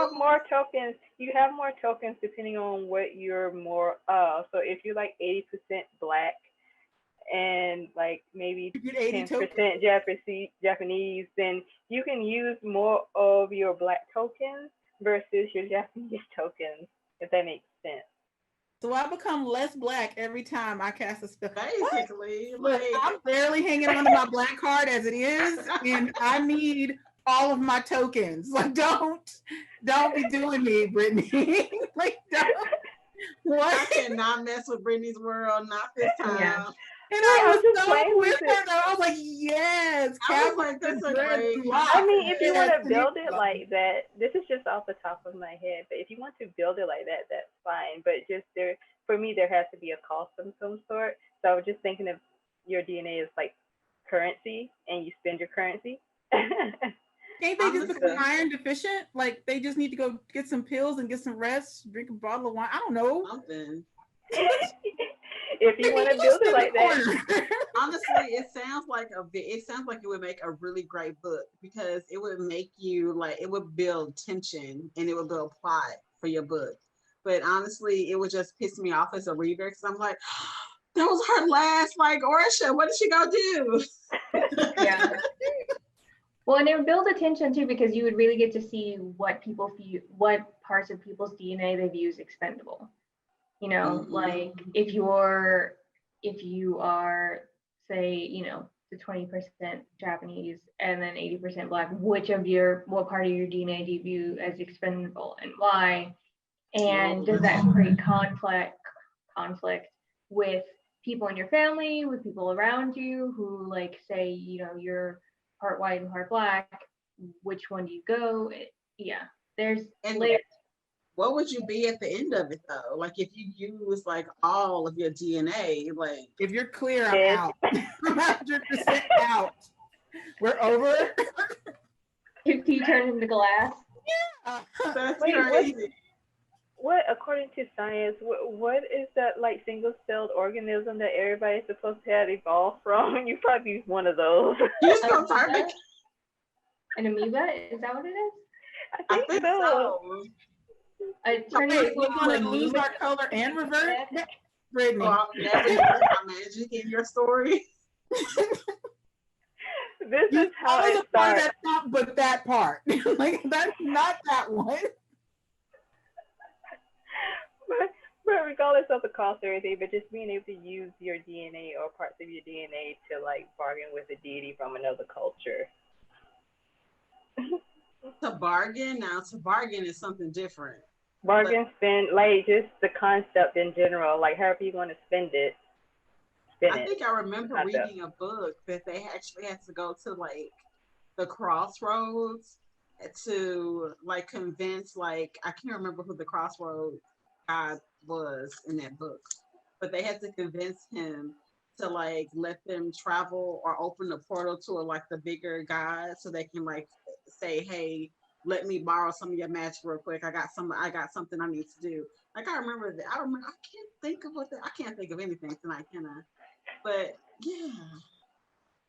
have more tokens. You have more tokens depending on what you're more of. So if you're like 80% black and like maybe You get 80 tokens. 10% Japanese, then you can use more of your black tokens versus your Japanese tokens, if that makes sense. So I become less black every time I cast a spell. Basically, Look, like I'm barely hanging on to my black card as it is, and I need all of my tokens. Like, don't be doing me, Brittny. Like, don't. What? I cannot mess with Brittany's world, not this time. Yeah. And Yeah, I I was was just so playing with with her it. though. I was like, yes, I was like, that's a great. I mean, if you want Yes, to build it like that, this is just off the top of my head. But if you want to build it like that, that's fine. But just there, for me, there has to be a cost of some sort. So I was just thinking of your DNA as like currency, and you spend your currency. can't they just become Honestly, iron deficient? Like they just need to go get some pills and get some rest, drink a bottle of wine. I don't know. something. If you want to build it like that, Honestly, it sounds like it would make a really great book because it would make you like it would build tension and it would build plot for your book. But honestly, it would just piss me off as a reader because I'm like, that was her last like Orisha. What did she go do? Yeah. Well, and it would build attention too because you would really get to see what people view, what parts of people's DNA they view as expendable. You know, like if you are, say, the 20% Japanese and then 80% black, what part of your DNA do you view as expendable and why? And does that create conflict with people in your family, with people around you who like say, you're part white and part black, which one do you go? Yeah, there's layers. What would you be at the end of it though? Like if you use like all of your DNA, like if you're clear, I'm out. I'm 100% out. We're over. If you turn into glass. Yeah. that's Wait, crazy. what according to science, what is that like single-celled organism that everybody's supposed to have evolved from? You probably be one of those. You just go target. An amoeba? Is that what it is? I I think so. We're gonna lose our color and revert. Brittny. Oh, I'll never use my magic in your story. This is how All it the part starts. that's not, but that part. Like that's not that one. But regardless of the cost or anything, but just being able to use your DNA or parts of your DNA to like bargain with a deity from another culture. To bargain is something different. Bargain, spend, like just the concept in general, like however you want to spend it. I think I remember reading a book that they actually had to go to like the crossroads to like convince like I can't remember who the crossroad guy was in that book, but they had to convince him to like let them travel or open the portal to like the bigger god so they can like say, hey, let me borrow some of your magic real quick. I got something I need to do. Like I remember that. I can't think of I can't think of anything tonight, can I? But yeah,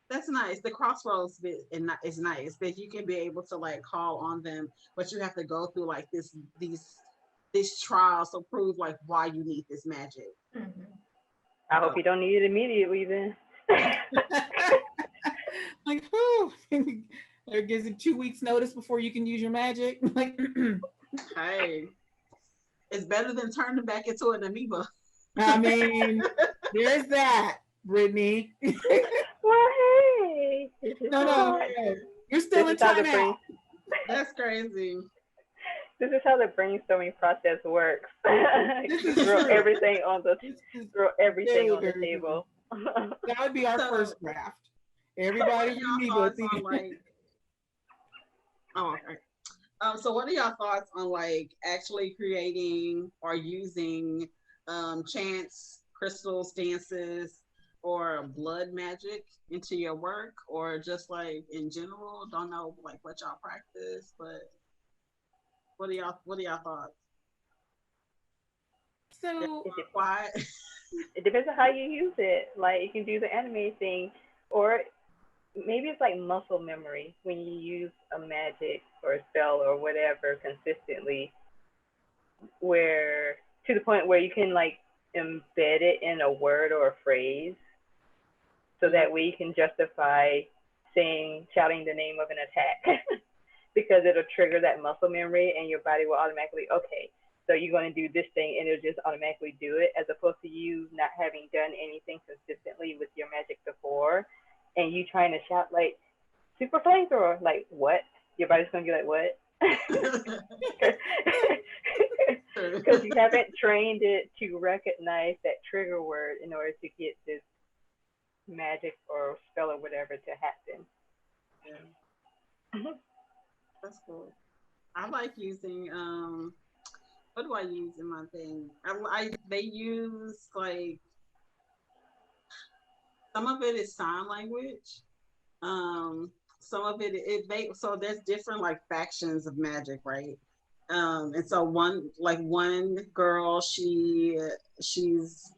that's nice. The crossroads bit is nice that you can be able to like call on them, but you have to go through like this trial to prove like why you need this magic. Mm-hmm. I hope you don't need it immediately then. Like, whew. It gives you 2 weeks notice before you can use your magic. Like, hey, it's better than turning back into an amoeba. I mean, there's that, Brittny. Well, hey. No, you're still in timeout. That's crazy. This is how the brainstorming process works. Throw everything on the table. That would be our first draft. Everybody so what are y'all thoughts on like actually creating or using chants, crystals, dances, or blood magic into your work, or just like in general? Don't know like what y'all practice, but what are y'all thoughts? So quiet. It depends on how you use it. Like you can do the anime thing, or maybe it's like muscle memory when you use a magic or a spell or whatever consistently, where to the point where you can like embed it in a word or a phrase, so that way you can justify shouting the name of an attack because it'll trigger that muscle memory and your body will automatically, okay, so you're going to do this thing and it'll just automatically do it, as opposed to you not having done anything consistently with your magic before and you trying to shout like super flamethrower, like what? Your body's going to be like, what? Because you haven't trained it to recognize that trigger word in order to get this magic or spell or whatever to happen. Yeah. That's cool. I like using what do I use in my thing? They use like some of it is sign language. Some of it so there's different like factions of magic, right? And so one girl, she uses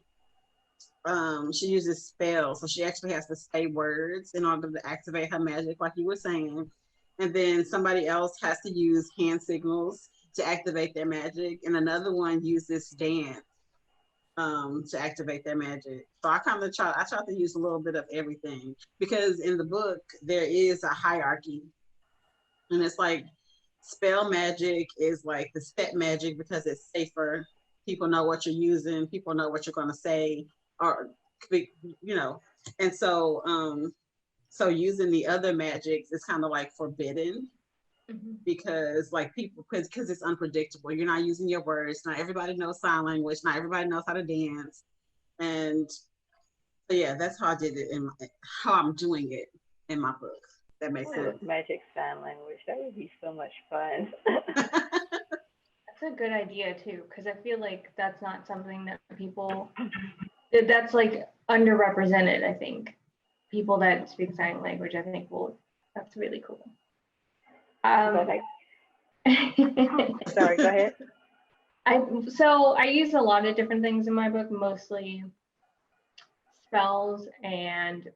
spells, so she actually has to say words in order to activate her magic, like you were saying. And then somebody else has to use hand signals to activate their magic, and another one uses dance to activate their magic. So I try to use a little bit of everything, because in the book there is a hierarchy, and it's like spell magic is like the step magic because it's safer. People know what you're using. People know what you're going to say, or you know. And so so using the other magics is kind of like forbidden, because like because it's unpredictable. You're not using your words. Not everybody knows sign language. Not everybody knows how to dance. And so yeah, that's how I did it how I'm doing it in my book. That makes sense. Magic sign language. That would be so much fun. That's a good idea too, because I feel like that's not something that that's like underrepresented. I think people that speak sign language, I think that's really cool. Sorry, go ahead. I use a lot of different things in my book, mostly spells, and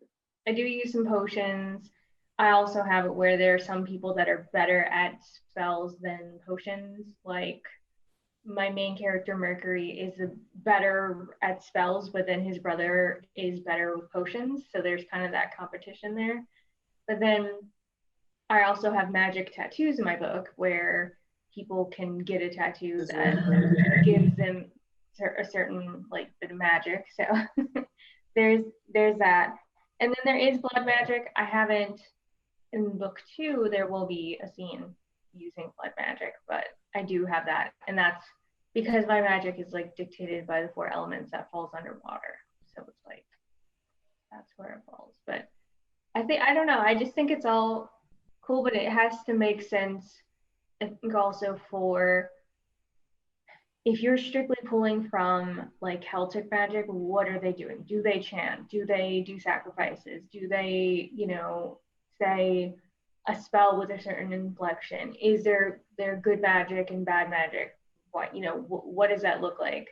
I do use some potions. I also have it where there are some people that are better at spells than potions. Like my main character, Mercury, is better at spells, but then his brother is better with potions. So there's kind of that competition there. But then I also have magic tattoos in my book where people can get a tattoo that gives them a certain like bit of magic. So there's that. And then there is blood magic. I haven't, in book 2, there will be a scene using blood magic, but I do have that. And that's because my magic is like dictated by the 4 elements that falls underwater. So it's like, that's where it falls. But I don't know, I just think it's all cool, but it has to make sense. I think also for, if you're strictly pulling from like Celtic magic, what are they doing? Do they chant? Do they do sacrifices? Do they, say a spell with a certain inflection? Is there good magic and bad magic? What does that look like?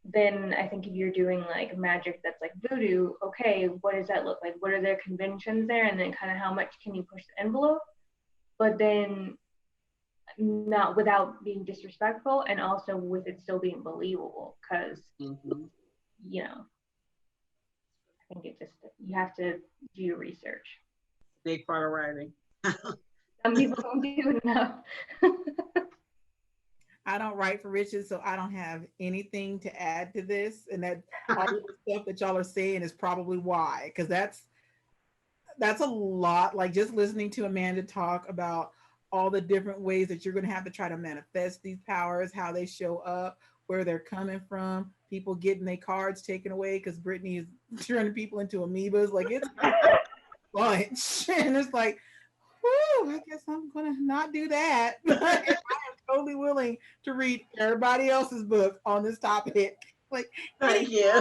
Then I think if you're doing like magic that's like voodoo, okay, what does that look like? What are their conventions there? And then kind of how much can you push the envelope? But then not without being disrespectful, and also with it still being believable, because I think it just, you have to do your research. Big part of writing. Some people don't do enough. I don't write for riches, so I don't have anything to add to this, and that all the stuff that y'all are saying is probably why, because that's a lot. Like just listening to Amanda talk about all the different ways that you're going to have to try to manifest these powers, how they show up, where they're coming from, people getting their cards taken away because Brittny is turning people into amoebas. Like it's a bunch. And it's like, whew, I guess I'm going to not do that. I am totally willing to read everybody else's book on this topic. Like, thank you.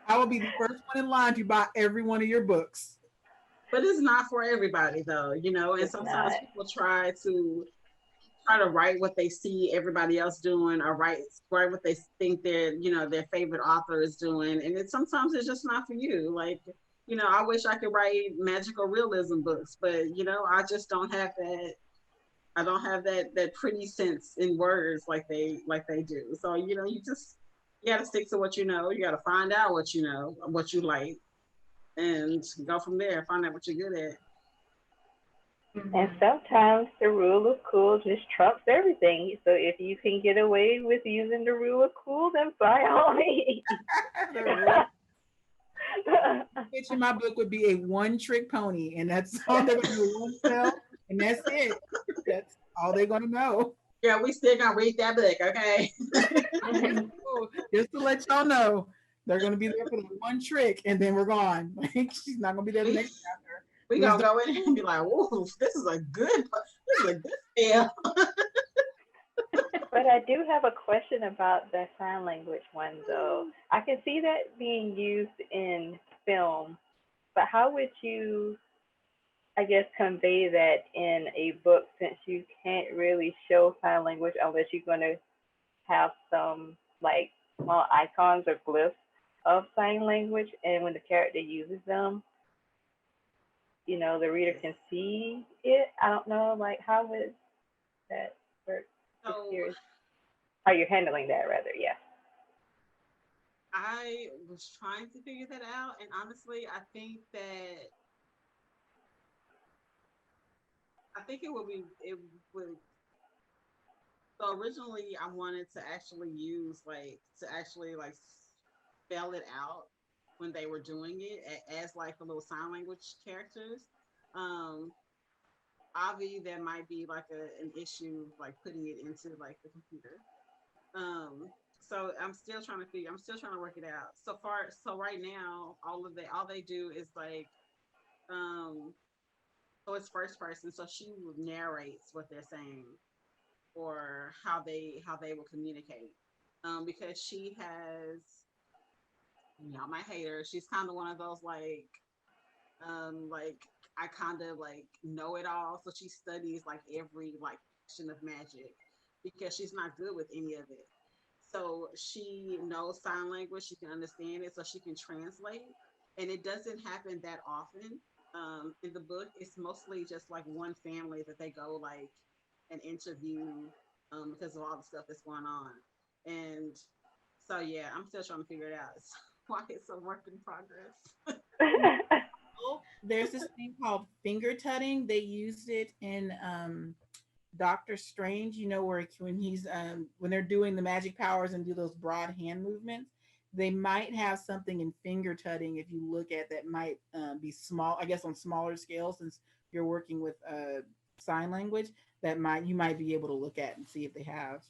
I will be the first one in line to buy every one of your books. But it's not for everybody though, and sometimes people try to write what they see everybody else doing, or write what they think their favorite author is doing. And sometimes it's just not for you. Like, I wish I could write magical realism books, but I just don't have I don't have that pretty sense in words like they do. So you gotta stick to what you know. You gotta find out what you know, what you like, and go from there. Find out what you're good at. And sometimes the rule of cool just trumps everything. So if you can get away with using the rule of cool, then by all means. Bitch in my book would be a one-trick pony, and that's all they're gonna do, one spell, and that's it. That's all they're gonna know. Yeah, we still gonna read that book, okay? Just to let y'all know, they're gonna be there for the one trick, and then we're gone. Like, she's not gonna be there the next chapter. We gonna go in and be like, "Whoa, this is a good spell." But I do have a question about the sign language one, though. I can see that being used in film, but how would you, I guess, convey that in a book since you can't really show sign language unless you're going to have some like small icons or glyphs of sign language, and when the character uses them, the reader can see it. I don't know, like how would that work? Just curious how you're handling that, rather. Yeah. I was trying to figure that out, and honestly, I think it would. So originally, I wanted to actually use spell it out when they were doing it as like the little sign language characters. Obviously, there might be like an issue like putting it into like the computer. So I'm still trying to work it out. So right now, all they do is like, so it's first person. So she narrates what they're saying or how they will communicate. Because she has, y'all might hate her. She's kind of one of those like I kind of like know it all. So she studies like every like section of magic because she's not good with any of it. So she knows sign language, she can understand it, so she can translate. And it doesn't happen that often. In the book, it's mostly just like one family that they go like and interview because of all the stuff that's going on. And so yeah, I'm still trying to figure it out. It's why it's a work in progress. There's this thing called finger tutting. They used it in Doctor Strange, where when they're doing the magic powers and do those broad hand movements, they might have something in finger tutting if you look at that might be small, I guess on smaller scale since you're working with sign language, you might be able to look at and see if they have.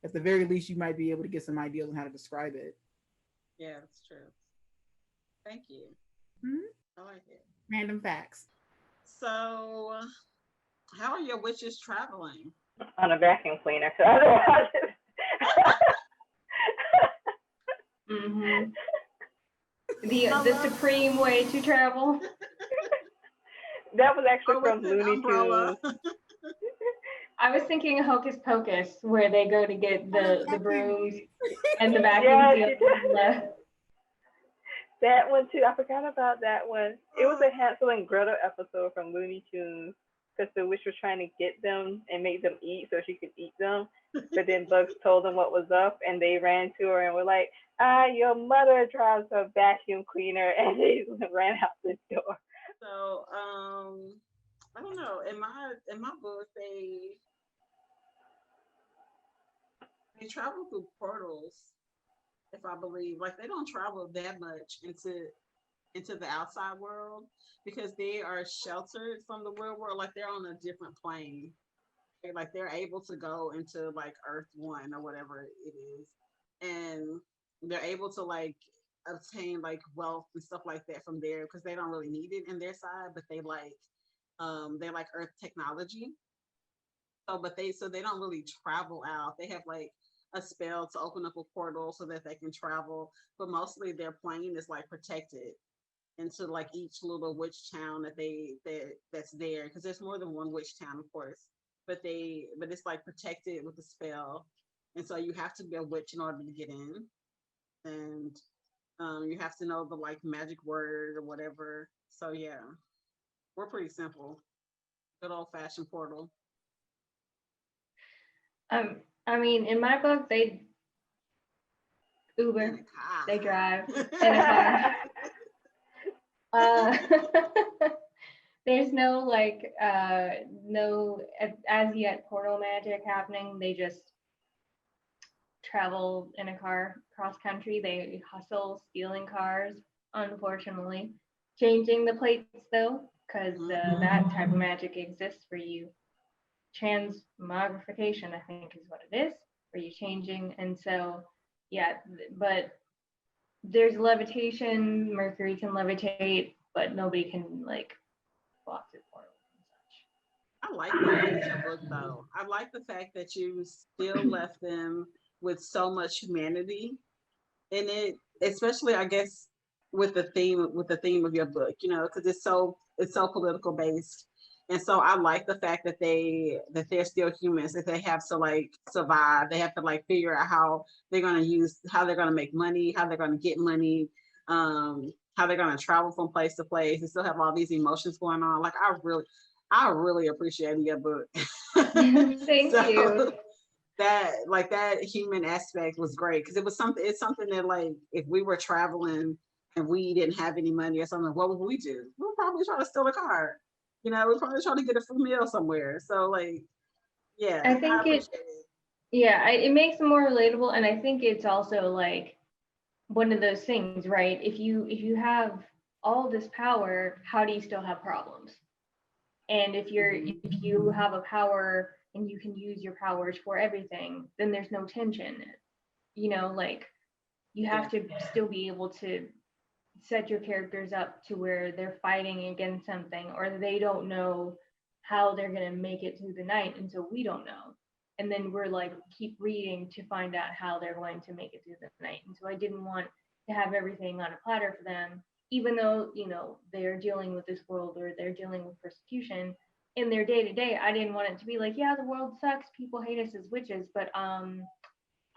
At the very least, you might be able to get some ideas on how to describe it. Yeah, that's true. Thank you. Mm-hmm. I like it. Random facts. So, how are your witches traveling? On a vacuum cleaner. So otherwise, mm-hmm. The supreme way to travel. That was actually from Looney Tunes. I was thinking Hocus Pocus, where they go to get the brooms and the vacuum seal. That one too. I forgot about that one. It was a Hansel and Gretel episode from Looney Tunes because the witch was trying to get them and make them eat so she could eat them. But then Bugs told them what was up, and they ran to her and were like, your mother drives a vacuum cleaner, and they ran out the door. So, I don't know. In my book, they travel through portals, if I believe. Like they don't travel that much into the outside world because they are sheltered from the real world. Like they're on a different plane. Like they're able to go into like Earth 1 or whatever it is, and they're able to like obtain like wealth and stuff like that from there because they don't really need it in their side, but they like Earth technology. So they don't really travel out. They have like a spell to open up a portal so that they can travel, but mostly their plane is like protected into like each little witch town that's there because there's more than one witch town, of course, but it's like protected with a spell, and so you have to be a witch in order to get in, and you have to know the like magic word or whatever. So yeah, we're pretty simple. Good old fashioned portal. I mean, in my book, they Uber, they drive in a car. There's no like no as yet portal magic happening. They just travel in a car cross country. They hustle stealing cars, unfortunately. Changing the plates though, because that type of magic exists for you. Transmogrification, I think, is what it is, where you changing. And so, yeah, but there's levitation. Mercury can levitate, but nobody can like walk through portals and such. I like that in your book, though. I like the fact that you still left them with so much humanity in it, especially, I guess, with the theme of your book, you know, because it's so political based. And so I like the fact that they're still humans, that they have to like survive. They have to like figure out how they're gonna make money, how they're gonna get money, how they're gonna travel from place to place. They still have all these emotions going on. Like I really appreciate your book. Thank you. That human aspect was great, because it's something that, like, if we were traveling and we didn't have any money or something, what would we do? We'll probably try to steal a car. You know, we'll probably try to get a free meal somewhere. So like, yeah, I think it makes them more relatable. And I think it's also like one of those things, right? If you have all this power, how do you still have problems? And if you have a power and you can use your powers for everything, then there's no tension. You know, like you have to still be able to set your characters up to where they're fighting against something, or they don't know how they're going to make it through the night, and so we don't know. And then we're like, keep reading to find out how they're going to make it through the night. And so I didn't want to have everything on a platter for them, even though, you know, they're dealing with this world or they're dealing with persecution in their day to day. I didn't want it to be like, yeah, the world sucks, people hate us as witches, but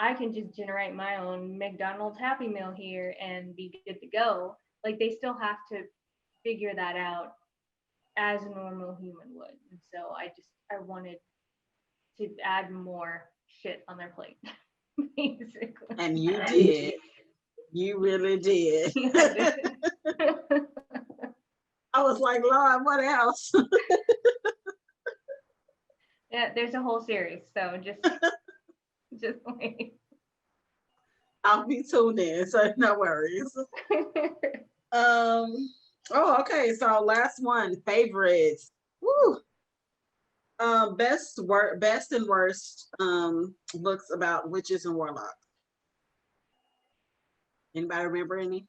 I can just generate my own McDonald's Happy Meal here and be good to go. Like, they still have to figure that out as a normal human would. And so I wanted to add more shit on their plate, basically. And you did. You really did. I was like, Lord, what else? Yeah, there's a whole series, so just wait. I'll be tuned in, so no worries. Okay, so last one, favorites. Woo. Best and worst books about witches and warlocks. Anybody remember any?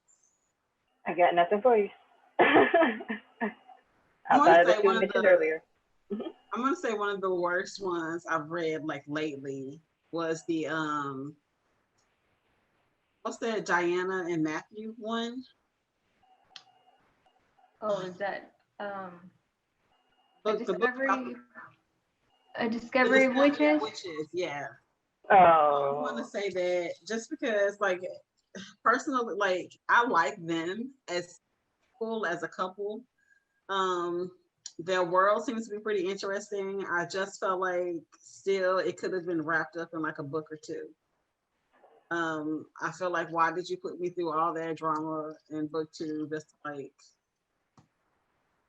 I got nothing for you. Outside of the two mentioned earlier. I'm gonna say one of the worst ones I've read like lately was the what's that Diana and Matthew one? Oh, is that a discovery of witches? Yeah. Oh. I want to say that just because, like, personally, like, I like them as cool as a couple. Their world seems to be pretty interesting. I just felt like still it could have been wrapped up in like a book or two. I feel like, why did you put me through all that drama in book 2 just to, like,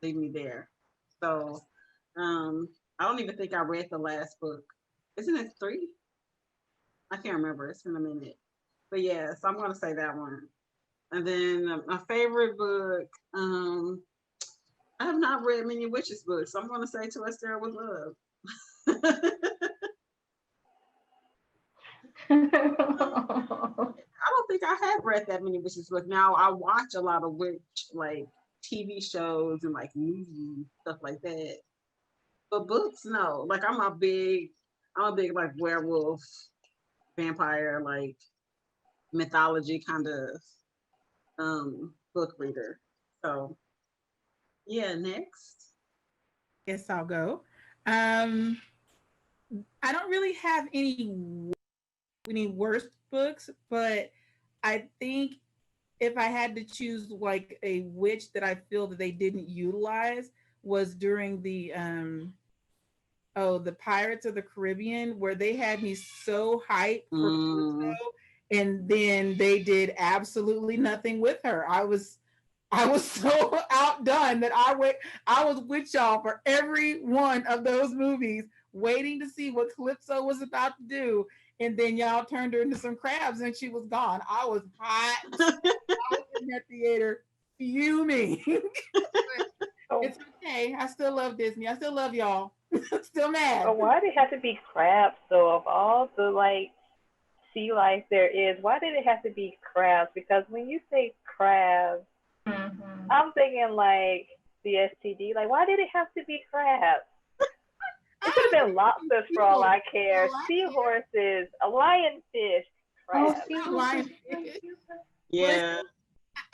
leave me there? So I don't even think I read the last book. Isn't it 3? I can't remember. It's been a minute. But yeah, so I'm gonna say that one. And then my favorite book, I have not read many witches books, so I'm gonna say To Esther with Love. I don't think I have read that many witches books. Now I watch a lot of witch like TV shows and like movies, stuff like that. But books, no. Like I'm a big like werewolf, vampire, like mythology kind of book reader. So yeah, next. Guess I'll go. I don't really have any worst books, but I think if I had to choose like a witch that I feel that they didn't utilize was during the the Pirates of the Caribbean, where they had me so hyped for Calypso, and then they did absolutely nothing with her. I was so outdone that I was with y'all for every one of those movies, waiting to see what Calypso was about to do. And then y'all turned her into some crabs and she was gone. I was hot. I was in that theater fuming. It's okay. I still love Disney. I still love y'all. Still mad. But why did it have to be crabs though? Of all the like sea life there is, why did it have to be crabs? Because when you say crabs, I'm thinking like the STD. Like, why did it have to be crabs? It could have been lobsters for all I care. Seahorses, a lionfish, crabs. Lionfish. Yeah.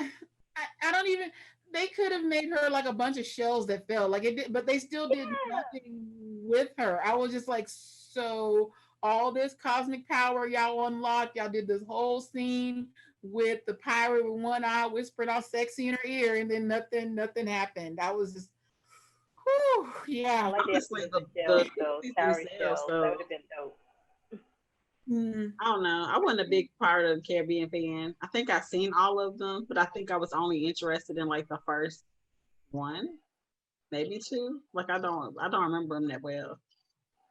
I don't even. They could have made her like a bunch of shells that fell, like it did, but they still did nothing with her. I was just like, so all this cosmic power y'all unlocked, y'all did this whole scene with the pirate with one eye whispering all sexy in her ear, and then nothing happened. I was just, whew, yeah. I like Honestly, the shells, though, cowrie shells. That would have been dope. I don't know. I wasn't a big part of the Caribbean fan. I think I've seen all of them, but I think I was only interested in like the first one, maybe two. Like I don't remember them that well.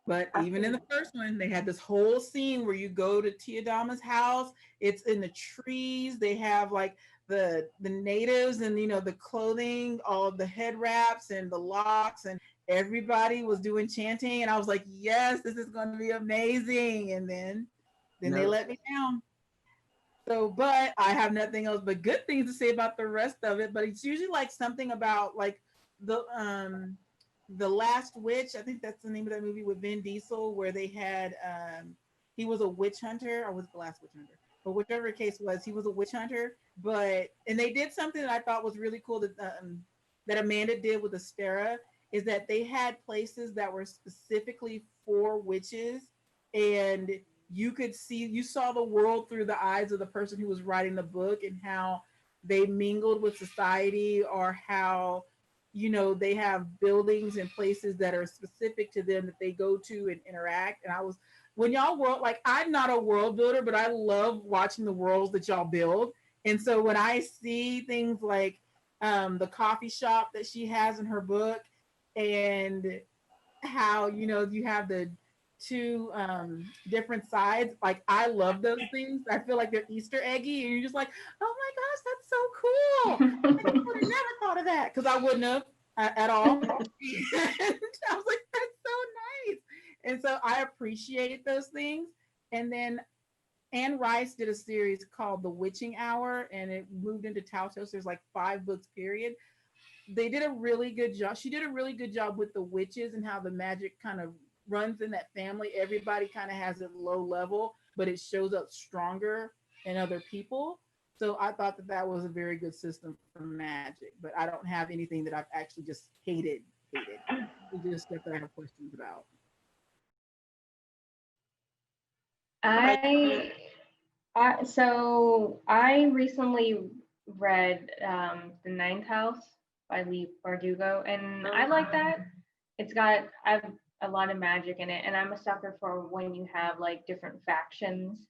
But even in the first one, they had this whole scene where you go to Tiadama's house. It's in the trees. They have like the natives and the clothing, all the head wraps and the locks, and everybody was doing chanting. And I was like, yes, this is going to be amazing. And then they let me down. So, but I have nothing else but good things to say about the rest of it. But it's usually like something about like the Last Witch. I think that's the name of that movie with Vin Diesel, where they had he was a witch hunter, or was it The Last Witch Hunter? But whichever case was, he was a witch hunter. And they did something that I thought was really cool that Amanda did with Astera, is that they had places that were specifically for witches, and you saw the world through the eyes of the person who was writing the book, and how they mingled with society, or how they have buildings and places that are specific to them that they go to and interact. And when y'all I'm not a world builder, but I love watching the worlds that y'all build. And so when I see things like the coffee shop that she has in her book, and how you have the two different sides, like I love those things. I feel like they're Easter eggy, and you're just like, oh my gosh, that's so cool. I would have never thought of that, because I wouldn't have at all. And I was like, that's so nice. And so I appreciate those things. And then Anne Rice did a series called The Witching Hour, and it moved into Tautos. There's like 5 books period. They did a really good job. She did a really good job with the witches and how the magic kind of runs in that family. Everybody kind of has it low level, but it shows up stronger in other people. So I thought that was a very good system for magic, but I don't have anything that I've actually just hated. It's just stuff that I have questions about. So I recently read The Ninth House by Lee Bardugo, and I like that. It's got a lot of magic in it, and I'm a sucker for when you have like different factions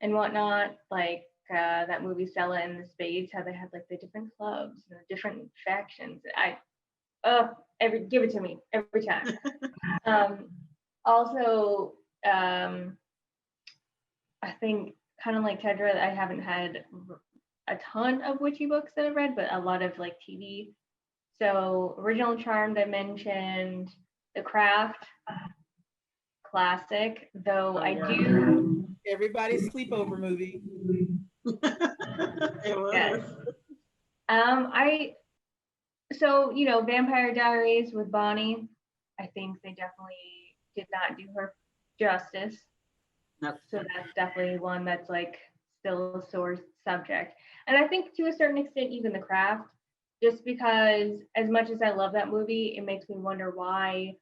and whatnot, like that movie Stella and the Spades, how they had like the different clubs and the different factions. Give it to me every time. Also, I think kind of like Tedra, I haven't had a ton of witchy books that I've read, but a lot of like TV. So Original Charmed, I mentioned. The Craft, classic, though I do. Everybody's sleepover movie. It was. Yes. Vampire Diaries with Bonnie, I think they definitely did not do her justice. Nope. So that's definitely one that's like still a sore subject. And I think to a certain extent, even The Craft, just because as much as I love that movie, it makes me wonder why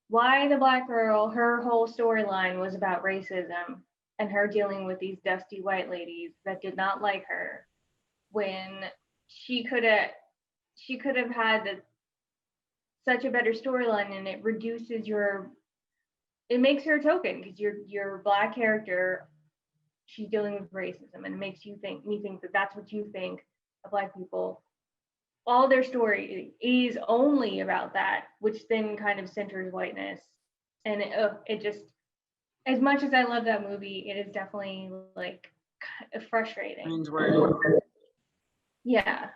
the Black girl, her whole storyline was about racism and her dealing with these dusty white ladies that did not like her, when she could have had such a better storyline, and it reduces it makes her a token, because your Black character, she's dealing with racism, and it makes me think that that's what you think of Black people. All their story is only about that, which then kind of centers whiteness. And it just, as much as I love that movie, it is definitely like frustrating. Yeah.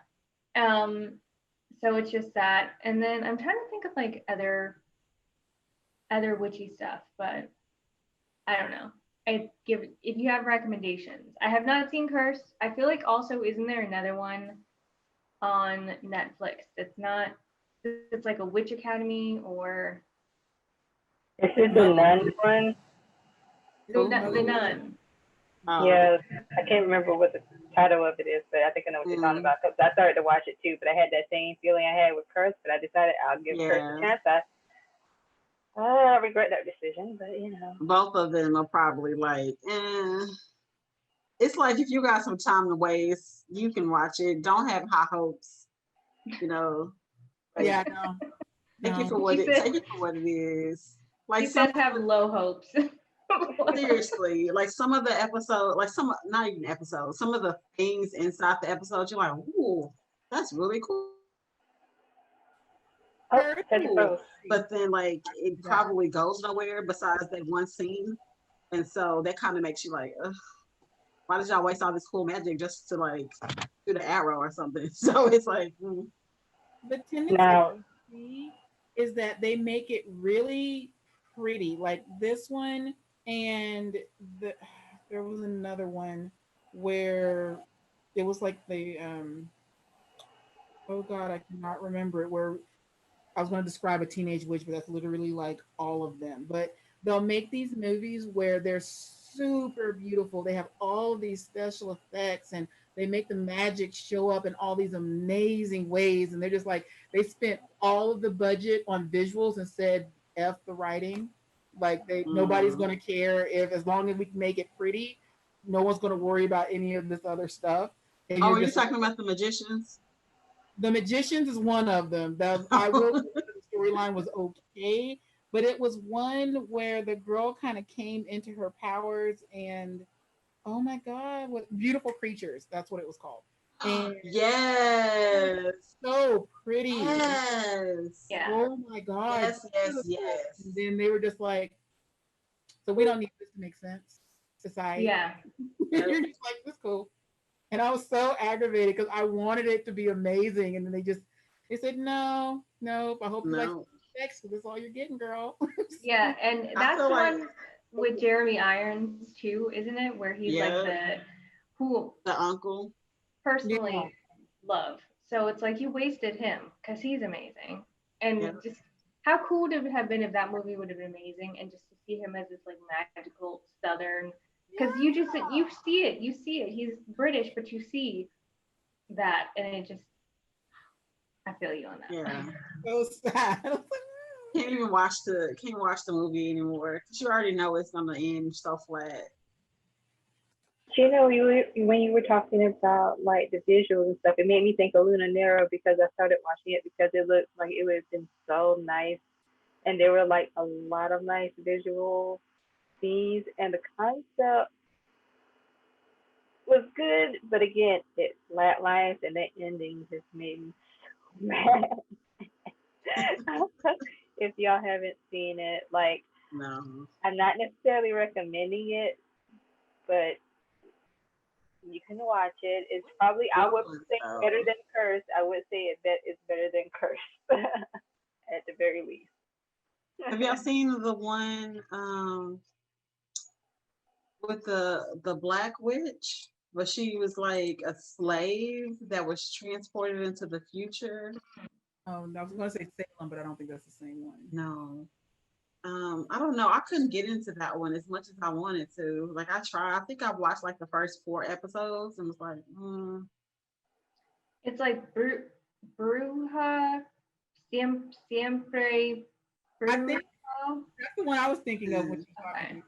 So it's just that. And then I'm trying to think of like other witchy stuff, but I don't know. If you have recommendations. I have not seen Curse. I feel like also, isn't there another one on Netflix? It's like a witch academy, or Is it the Nun one? The Nun. Yeah, I can't remember what the title of it is, but I think I know what you're talking about, because I started to watch it too, but I had that same feeling I had with Curse, but I decided I'll give Curse a chance. I regret that decision, but you know. Both of them are probably like, It's like, if you got some time to waste, you can watch it. Don't have high hopes, you know. Like, yeah, no. Take it for what it is. Like, some have low hopes. Seriously, like some of the episodes, like not even episodes, some of the things inside the episode, you're like, ooh, that's really cool. Cool. But then like it probably goes nowhere besides that one scene. And so that kind of makes you like, ugh, why did y'all waste all this cool magic just to like do the arrow or something? So it's like, The tendency is that they make it really pretty, like this one, and there was another one where it was like the oh god, I cannot remember it, where I was going to describe a teenage witch, but that's literally like all of them. But they'll make these movies where they're super beautiful. They have all of these special effects, and they make the magic show up in all these amazing ways. And they're just like, they spent all of the budget on visuals and said, F the writing. Like nobody's going to care as long as we can make it pretty, no one's going to worry about any of this other stuff. And you're talking about The Magicians? The Magicians is one of them. I will say the storyline was okay, but it was one where the girl kind of came into her powers, and oh my god, what beautiful creatures. That's what it was called. And yes. So pretty. Yes. Yeah. Oh my god. Yes. And then they were just like, so we don't need this to make sense. Society. Yeah. You're just like, this is cool. And I was so aggravated because I wanted it to be amazing. And then they said, no, I hope you like sex, because that's all you're getting, girl. Yeah, and that's the one with Jeremy Irons too, isn't it? Where he's like the uncle. Personally love. So it's like you wasted him because he's amazing. And just how cool would it have been if that movie would have been amazing, and just to see him as this like magical Southern, because you see it. He's British, but you see that, and it just, I feel you on that. Yeah. So sad. Can't watch the movie anymore, because you already know it's gonna end so flat. You know, when you were talking about like the visuals and stuff, it made me think of Lunanera, because I started watching it because it looked like it would have been so nice, and there were like a lot of nice visual scenes, and the concept was good, but again, it flatlines, and that ending just made me so mad. If y'all haven't seen it, like, no, I'm not necessarily recommending it, but you can watch it. It's probably, I would say, better than Curse. I would say it's better than Curse at the very least. Have y'all seen the one with the Black Witch, but she was like a slave that was transported into the future? I was going to say Salem, but I don't think that's the same one. No. I don't know. I couldn't get into that one as much as I wanted to. Like, I tried. I think I watched like the first 4 episodes and was like, It's like Bruja Siempre. I think that's the one I was thinking of when you talking.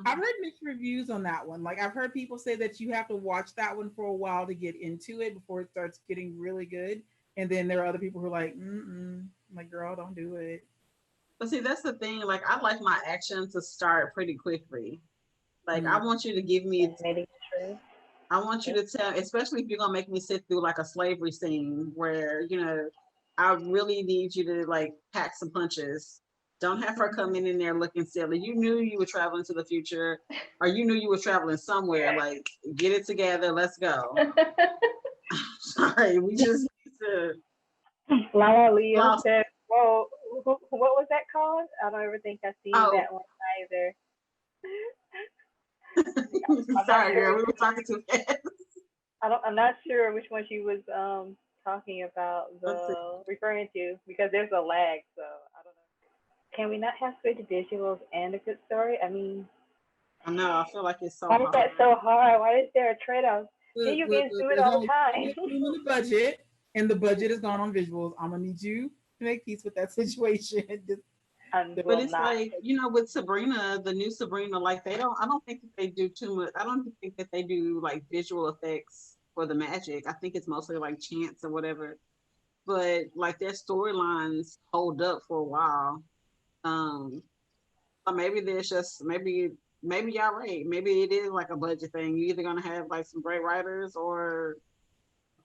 I've heard mixed reviews on that one. Like, I've heard people say that you have to watch that one for a while to get into it before it starts getting really good. And then there are other people who are like, like, girl, don't do it. But see, that's the thing. Like, I like my action to start pretty quickly. Like, I want you to give me. I want you to tell, especially if you're gonna make me sit through like a slavery scene where, you know, I really need you to like pack some punches. Don't have her come in there looking silly. You knew you were traveling to the future, or you knew you were traveling somewhere. Like, get it together. Let's go. Sorry, we just need to. Lala Leo said, "Whoa, what was that called? I don't ever think I've seen that one either." Sorry, girl, we were talking too fast. I'm not sure which one she was talking about, referring to, because there's a lag, so I don't know. Can we not have good visuals and a good story? I mean, I know, I feel like it's so why hard. is that so hard? Why is there a trade-off? You guys do it all the time. The budget, and the budget is gone on visuals. I'm gonna need you to make peace with that situation. But it's like, you know, with Sabrina, the new Sabrina, like I don't think that they do too much. I don't think that they do like visual effects for the magic. I think it's mostly like chants or whatever. But like their storylines hold up for a while. Or maybe there's just maybe y'all right. Maybe it is like a budget thing. You're either gonna have like some great writers or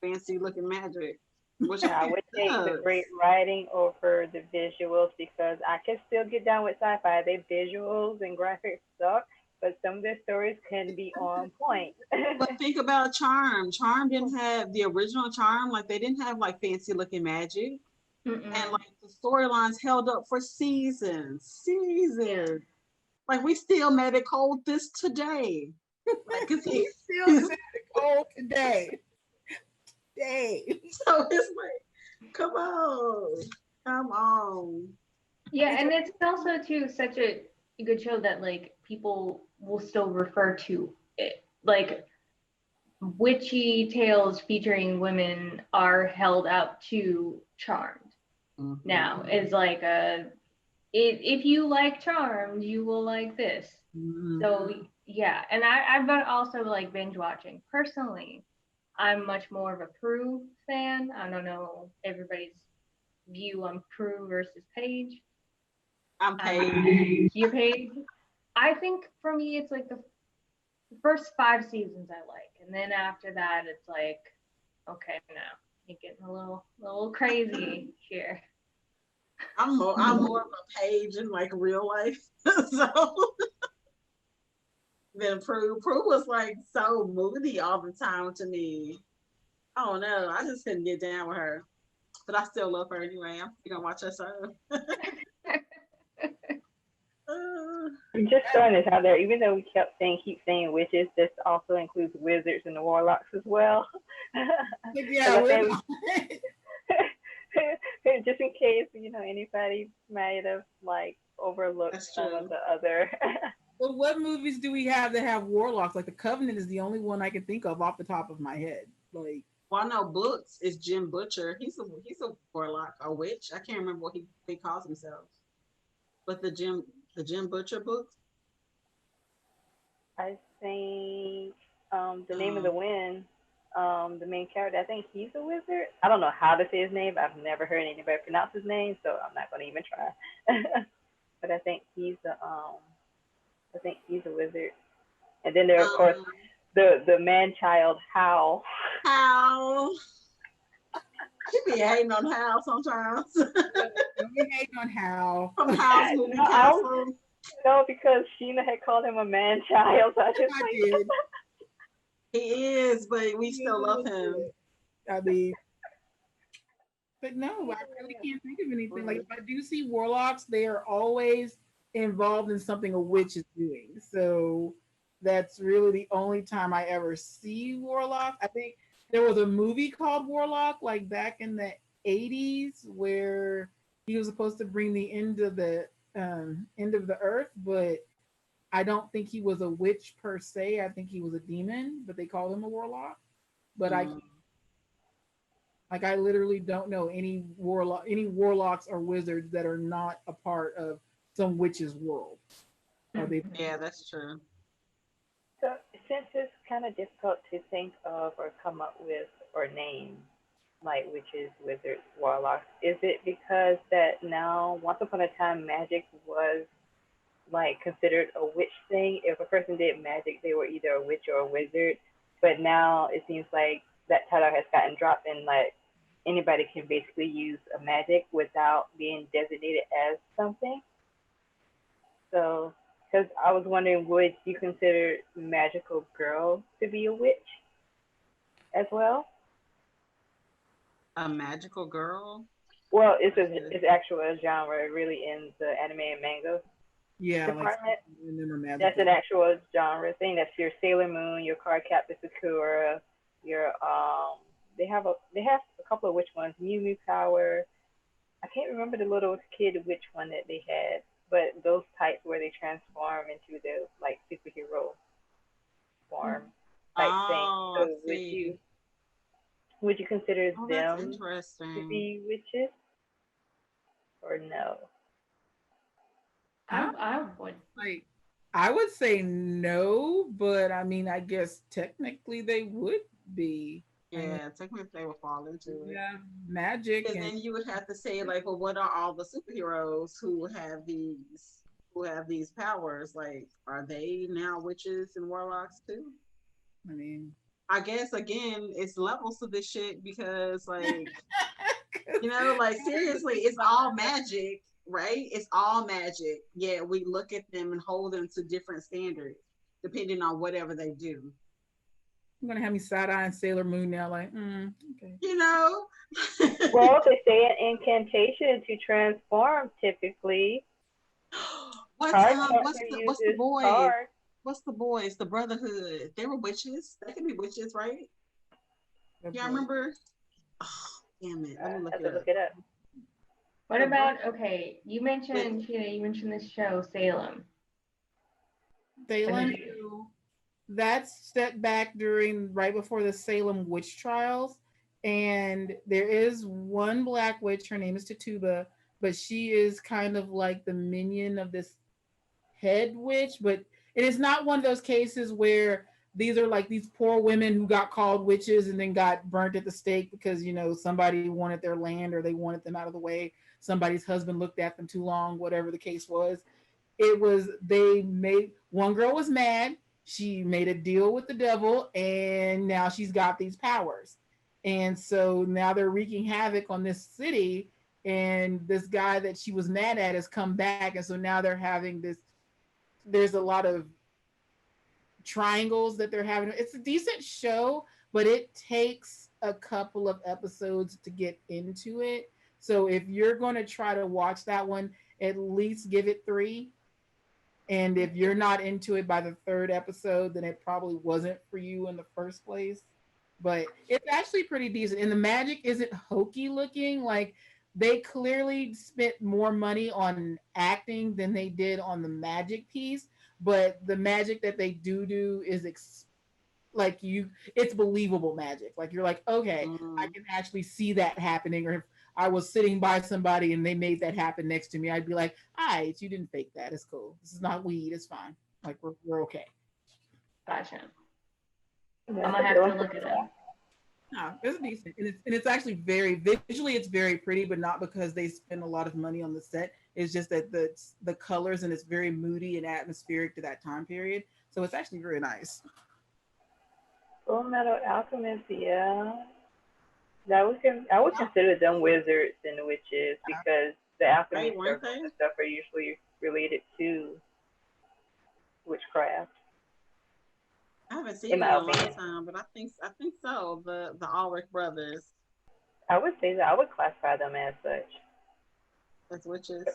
fancy looking magic. Which I would take the great writing over the visuals, because I can still get down with sci-fi. Their visuals and graphics suck, but some of their stories can be on point. But think about Charm. Charm didn't have the original Charm. Like they didn't have like fancy looking magic. And like the storylines held up for seasons. Like we still made it cold this today. Like, cause he still made it cold today. So it's like, come on. Yeah, and it's also too such a good show that like people will still refer to it. Like witchy tales featuring women are held out to Charmed. Now is like if you like Charmed, you will like this. So yeah, and I've been also like binge watching personally. I'm much more of a Prue fan. I don't know everybody's view on Prue versus Paige. I'm Paige. You're Paige. I think for me, it's like the first 5 seasons I like, and then after that, it's like, okay, now you're getting a little crazy here. I'm more of a Paige in like real life, so. Then Prue was like so moody all the time to me. I don't know. I just couldn't get down with her. But I still love her anyway. I'm still gonna watch her show. I'm just throwing this out there. Even though we keep saying witches, this also includes wizards and the warlocks as well. Yeah. Just in case, you know, anybody might have like overlooked some of the other. But what movies do we have that have warlocks? Like The Covenant is the only one I can think of off the top of my head. Like, well, I know books is Jim Butcher. He's a warlock, a witch. I can't remember what he calls himself. But the Jim Butcher books. I think the Name of the Wind, the main character, I think he's a wizard. I don't know how to say his name. I've never heard anybody pronounce his name, so I'm not going to even try. But I think he's a wizard. And then there, of course, the man-child Hal. Hal. You be hating on Hal sometimes. You be hating on Hal. From Hal's Moving Castle. No, because Sheena had called him a man-child. So I did. He is, but we still love him. I mean, but no, I really can't think of anything. Like if I do see warlocks, they are always involved in something a witch is doing. So that's really the only time I ever see warlock. I think there was a movie called Warlock, like back in the 80s, where he was supposed to bring the end of the earth, but I don't think he was a witch per se. I think he was a demon, but they called him a warlock. But I literally don't know any warlocks or wizards that are not a part of some witch's world. Yeah, that's true. So since it's kind of difficult to think of or come up with or name like witches, wizards, warlocks? Is it because that now, once upon a time, magic was like considered a witch thing? If a person did magic, they were either a witch or a wizard. But now it seems like that title has gotten dropped, and like anybody can basically use a magic without being designated as something. So, because I was wondering, would you consider magical girl to be a witch as well? A magical girl? Well, it's actual genre really in the anime and manga Yeah, department. like That's an actual genre thing. That's your Sailor Moon, your card captor Sakura, your they have a couple of witch ones, Mew Mew Power. I can't remember the little kid witch one that they had, but those types where they transform into the like superhero form type thing. Oh, So I see. would you consider Oh, that's them to interesting. be witches or no? I would. like I would say no, but I mean, I guess technically they would be. I mean, Yeah, technically they would fall into you it. have magic Because and then you would have to say, like, well, what are all the superheroes who have these powers? Like, are they now witches and warlocks too? I mean, I guess again, it's levels to this shit because, like, like seriously, it's all magic, right? It's all magic. Yeah, we look at them and hold them to different standards depending on whatever they do. I'm gonna have me side eyeing Sailor Moon now, like, okay. You know. Well, they say an incantation to transform typically. What's Card what's captor the what's the uses boys? cards. What's the boys? The Brotherhood. They were witches. They could be witches, right? Yeah, I remember. Oh, damn it. Let me I look have it to look up. it up. What The about, okay, you Brotherhood. mentioned, Sheena, you mentioned this show, Salem. Salem, that's set back during right before the Salem witch trials. And there is one black witch, her name is Tatuba, but she is kind of like the minion of this head witch. But it is not one of those cases where these are like these poor women who got called witches and then got burnt at the stake because somebody wanted their land or they wanted them out of the way. Somebody's husband looked at them too long, whatever the case was. It was they made one girl was mad. She made a deal with the devil and now she's got these powers. And so now they're wreaking havoc on this city, and this guy that she was mad at has come back, and so now they're having this, there's a lot of triangles that they're having. It's a decent show, but it takes a couple of episodes to get into it. So if you're going to try to watch that one, at least give it 3. And if you're not into it by the 3rd episode, then it probably wasn't for you in the first place. But it's actually pretty decent. And the magic isn't hokey looking. Like, they clearly spent more money on acting than they did on the magic piece. But the magic that they do is like it's believable magic. Like, you're like, okay, I can actually see that happening. Or if I was sitting by somebody and they made that happen next to me, I'd be like, all right, you didn't fake that. It's cool. This is not weed. It's fine. Like, we're okay. Gotcha. I'm Yeah, gonna have to look it up. No, it's decent, and it's actually very visually. It's very pretty, but not because they spend a lot of money on the set. It's just that the colors, and it's very moody and atmospheric to that time period. So it's actually very nice. Full Metal Alchemist, yeah. I would consider them wizards and witches because the alchemy Right, weren't circles they? and stuff are usually related to witchcraft. I haven't seen In them my in a long opinion, time, but I think so. The Ulrich brothers I would say that I would classify them as such. as witches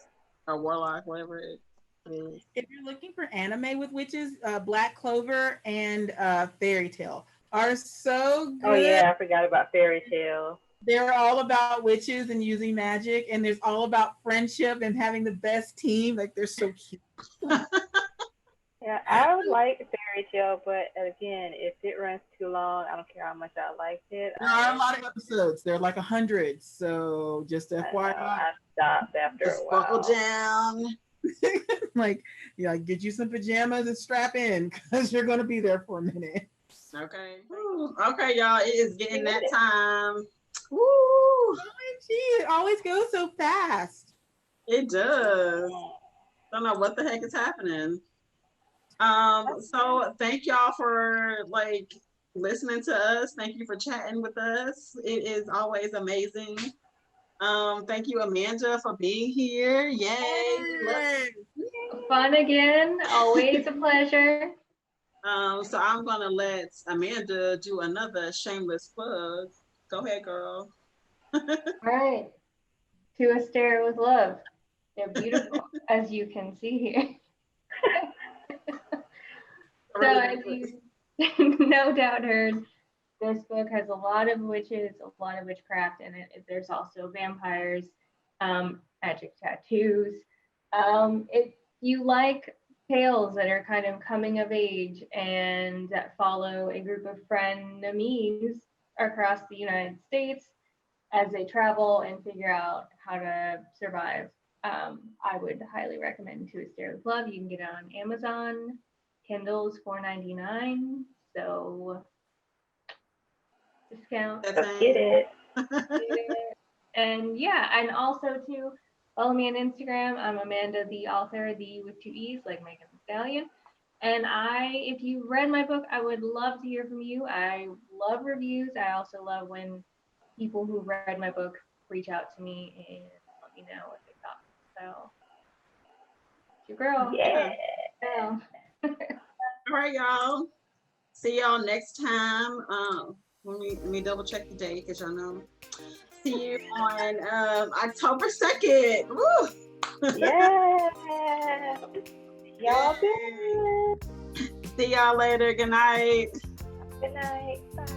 or warlock, whatever it is. If you're looking for anime with witches, Black Clover and Fairy Tale are so Oh good. yeah, I forgot about Fairy Tale. They're all about witches and using magic, and there's all about friendship and having the best team. Like, they're so cute. Yeah, I would like Fairy Tale, but again, if it runs too long, I don't care how much I liked it. There are a lot of episodes. They're like 100. So just I know, FYI. I stopped after a Just buckle while. down. Like, yeah, get you some pajamas and strap in because you're going to be there for a minute. Okay. Ooh, okay, y'all. It is getting that time. Woo! It always goes so fast. It does. Don't know what the heck is happening. So thank y'all for like listening to us. Thank you for chatting with us. It is always amazing. Thank you, Amanda, for being here. Yay! Fun again. Always a pleasure. So I'm gonna let Amanda do another shameless plug. Go ahead, girl. All right. To a Stare with Love. They're beautiful, as you can see here. So as you no doubt heard, this book has a lot of witches, a lot of witchcraft in it. There's also vampires, magic tattoos. If you like tales that are kind of coming of age and that follow a group of frenemies across the United States as they travel and figure out how to survive, I would highly recommend To a Stare with Love. You can get it on Amazon. Kindle's $4.99. So discount. Get it. And yeah, and also too, follow me on Instagram. I'm Amanda the author, the with 2 E's, like Megan Thee Stallion. And if you read my book, I would love to hear from you. I love reviews. I also love when people who read my book reach out to me and let me know what they thought. So, it's your girl. Yeah. So. All right, y'all. See y'all next time. Let me double check the date because y'all know. See you on October 2nd. Woo! Yeah. Y'all good. See y'all later. Good night. Good night. Bye.